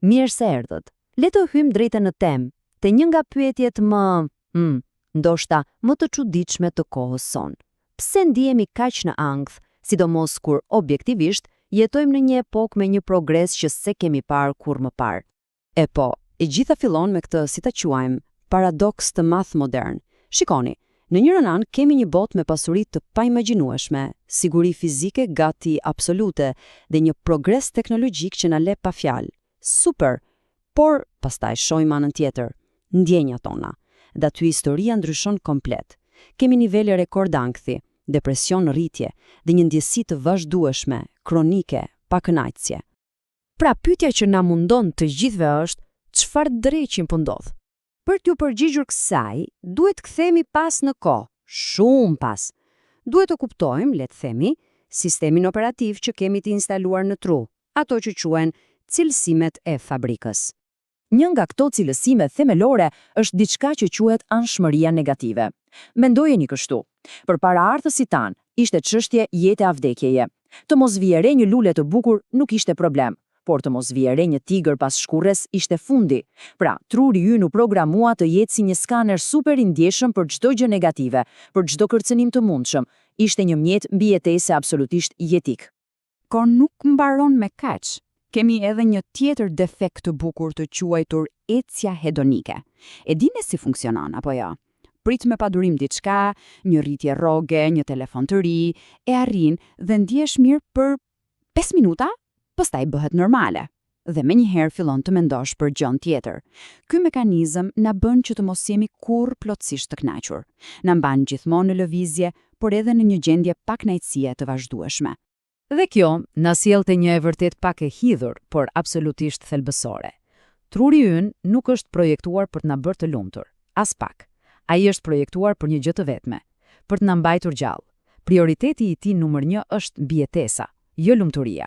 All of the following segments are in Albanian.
Mirë se erdhët. Le të hyjmë drejtë në temë, te një nga pyetjet ndoshta më të çuditshme të kohës sonë. Pse ndihemi kaq në ankth, sidomos kur objektivisht jetojmë në një epokë me një progres që s'e kemi parë kur më parë? E gjitha fillon me këtë, si ta quajmë, paradoks të madh modern. Shikoni, në njërin anë kemi një botë me pasuri të paimagjinueshme, siguri fizike gati absolute dhe një progres teknologjik që na le pa fjalë. Super, por pastaj shohim anën tjetër, ndjenjat tona. Dhe aty historia ndryshon komplet. Kemi nivele rekord ankthi, depresion në rritje dhe një ndjesi të vazhdueshme, kronike, pa kënaqësie. Pra pyetja që na mundon të gjithëve është, çfarë dreqim po ndodh? Për t'ju përgjigjur kësaj, duhet të kthehemi pas në kohë, shumë pas. Duhet të kuptojmë, le të themi, sistemin operativ që kemi të instaluar në tru, ato që quhen cilësimet e fabrikës. Një nga këto cilësime themelore është diçka që quhet anshmëria negative. Mendojeni kështu. Përpara artësit tan, ishte çështje jete a vdekjeje. Të mos vije re një lule të bukur nuk ishte problem, por të mos vije re një tigër pas shkurres ishte fundi. Pra, truri ynë u programua të jetë si një skaner super i ndjeshëm për çdo gjë negative, për çdo kërcënim të mundshëm. Ishte një mjet mbijetese absolutisht jetik. Por nuk mbaron me kaq. Kemi edhe një tjetër defekt të bukur të quajtur ecja hedonike. E dini si funksionon apo jo? Prit me padurim diçka, një rritje rroge, një telefon të ri, e arrin dhe ndjesh mirë për 5 minuta, pastaj bëhet normale. Dhe menjëherë fillon të mendosh për gjën tjetër. Ky mekanizëm na bën që të mos jemi kurrë plotësisht të kënaqur. Na mban gjithmonë në lëvizje, por edhe në një gjendje pa kënaqësie të vazhdueshme. Dhe kjo na sjell te një e vërtet pak e hidhur, por absolutisht thelbësore. Truri ynë nuk është projektuar për të na bërë të lumtur, as pak. Ai është projektuar për një gjë të vetme, për të na mbajtur gjallë. Prioriteti i tij numër 1 është mbijetesa, jo lumturia.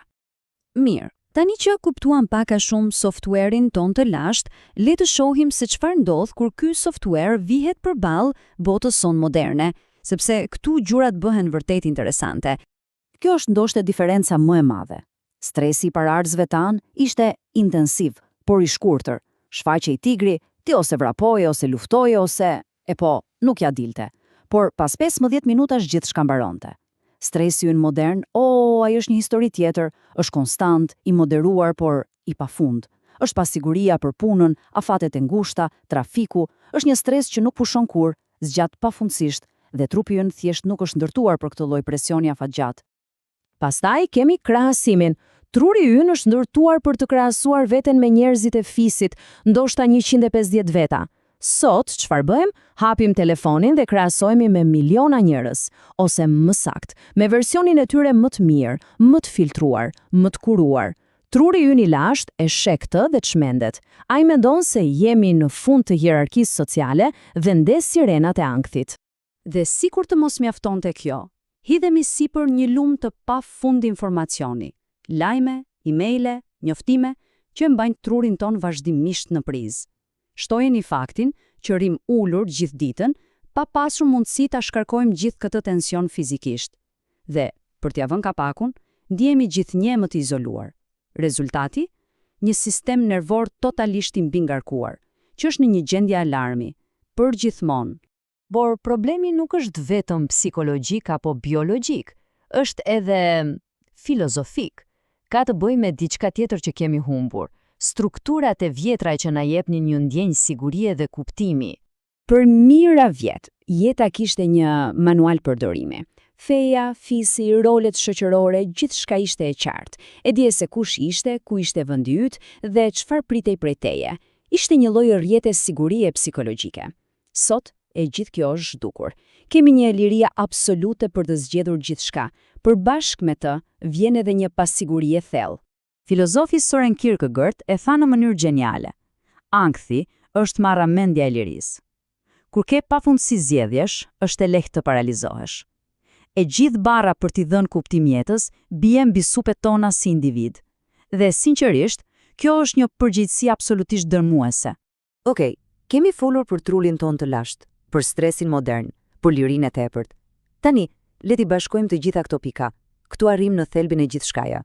Mirë, tani që kuptuam pak a shumë softwarein ton të lashtë, le të shohim se çfarë ndodh kur ky software vihet përballë botës sonë moderne, sepse këtu gjërat bëhen vërtet interesante. Kjo është ndoshta diferenca më e madhe. Stresi i paraardhësve tan ishte intensiv, por i shkurtër. Shfaqej tigri, ti ose vrapoje ose luftoje ose nuk ja dilte. Por pas 15 minutash gjithçka mbaronte. Stresi ynë modern, ai është një histori tjetër, është konstant, i moderuar por i pafund. Është pasiguria për punën, afatet e ngushta, trafiku, është një stres që nuk pushon kurrë, zgjat pafundësisht dhe trupi ynë thjesht nuk është ndërtuar për këtë lloj presioni afatgjat. Pastaj kemi krahasimin. Truri ynë është ndërtuar për të krahasuar veten me njerëzit e fisit, ndoshta 150 veta. Sot, çfarë bëjmë? Hapim telefonin dhe krahasojmë me miliona njerëz, ose më sakt, me versionin e tyre më të mirë, më të filtruar, më të kuruar. Truri ynë i lashtë e sheh këtë dhe çmendet. Ai mendon se jemi në fund të hierarkisë sociale dhe ndes sirenat e ankthit. Dhe sikur të mos mjaftonte kjo, hidhemi sipër një lumë të pafund informacioni, lajme, emaile, njoftime që mbajnë trurin ton vazhdimisht në prizë. Shtojeni faktin që rrim ulur gjithë ditën, pa pasur mundësi ta shkarkojmë gjithë këtë tension fizikisht. Dhe, për t'ia vënë kapakun, ndihemi gjithnjë më të izoluar. Rezultati? Një sistem nervor totalisht i mbingarkuar, që është në një gjendje alarmi, përgjithmonë. Por problemi nuk është vetëm psikologjik apo biologjik, është edhe filozofik. Ka të bëjë me diçka tjetër që kemi humbur, strukturat e vjetra që na jepnin një ndjenjë sigurie dhe kuptimi. Për mijëra vjet, jeta kishte një manual përdorimi. Feja, fisi, rolet shoqërore, gjithçka ishte e qartë. E dje se kush ishte, ku ishte vendi yt dhe çfarë pritej prej teje. Ishte një lloj rrjete sigurie psikologjike. Sot e gjithë kjo është zhdukur. Kemi një liria absolute për të zgjedhur gjithçka. Përbashkë me të, vjen edhe një pasiguri e thellë. Filozofi Søren Kierkegaard e tha në mënyrë geniale: ankthi është marramendja e lirisë. Kur ke pafundësi zgjedhjesh, është e lehtë të paralizohesh. E gjithë barra për t'i dhënë kuptim jetës bien mbi supet tona si individ. Dhe sinqerisht, kjo është një përgjegjësi absolutisht dërmuese. Okej, kemi folur për trurin ton të lashtë, për stresin modern, për lirinë e tepërt. Tani, le t'i bashkojmë të gjitha këto pika. Këtu arrim në thelbin e gjithçkaja.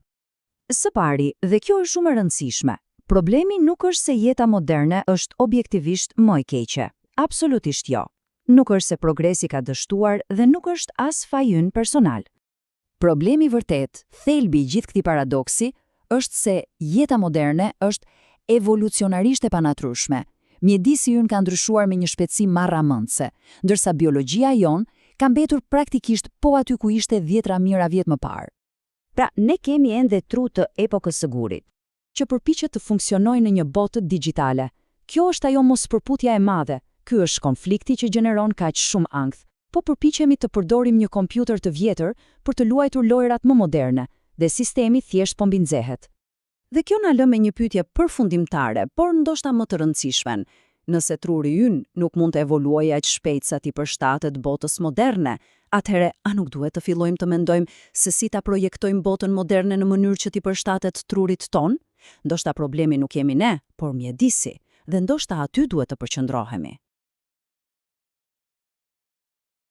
Së pari, dhe kjo është shumë e rëndësishme, Problemi nuk është se jeta moderne është objektivisht më e keqe. Absolutisht jo. Nuk është se progresi ka dështuar dhe nuk është as faji ynë personal. Problemi vërtet, thelbi i gjithë këtij paradoksi, është se jeta moderne është evolucionarisht e panatrueshme. Mjedisi ynë ka ndryshuar me një shpejtësi marramëndse, ndërsa biologjia jon ka mbetur praktikisht po aty ku ishte 10 mijëra vjet më parë. Pra, ne kemi ende tru të epokës së gurit, që përpiqet të funksionojë në një botë digjitale. Kjo është ajo mospërputja e madhe. Ky është konflikti që gjeneron kaq shumë ankth. Po përpiqemi të përdorim një kompjuter të vjetër për të luajtur lojrat më moderne, dhe sistemi thjesht po mbinxehet. Dhe kjo na lë me një pyetje përfundimtare, por ndoshta më të rëndësishmen. Nëse truri ynë nuk mund të evoluojë aq shpejt sa ti përshtatet botës moderne, atëherë a nuk duhet të fillojmë të mendojmë se si ta projektojmë botën moderne në mënyrë që ti përshtatet trurit ton? Ndoshta problemi nuk jemi ne, por mjedisi, dhe ndoshta aty duhet të përqendrohemi.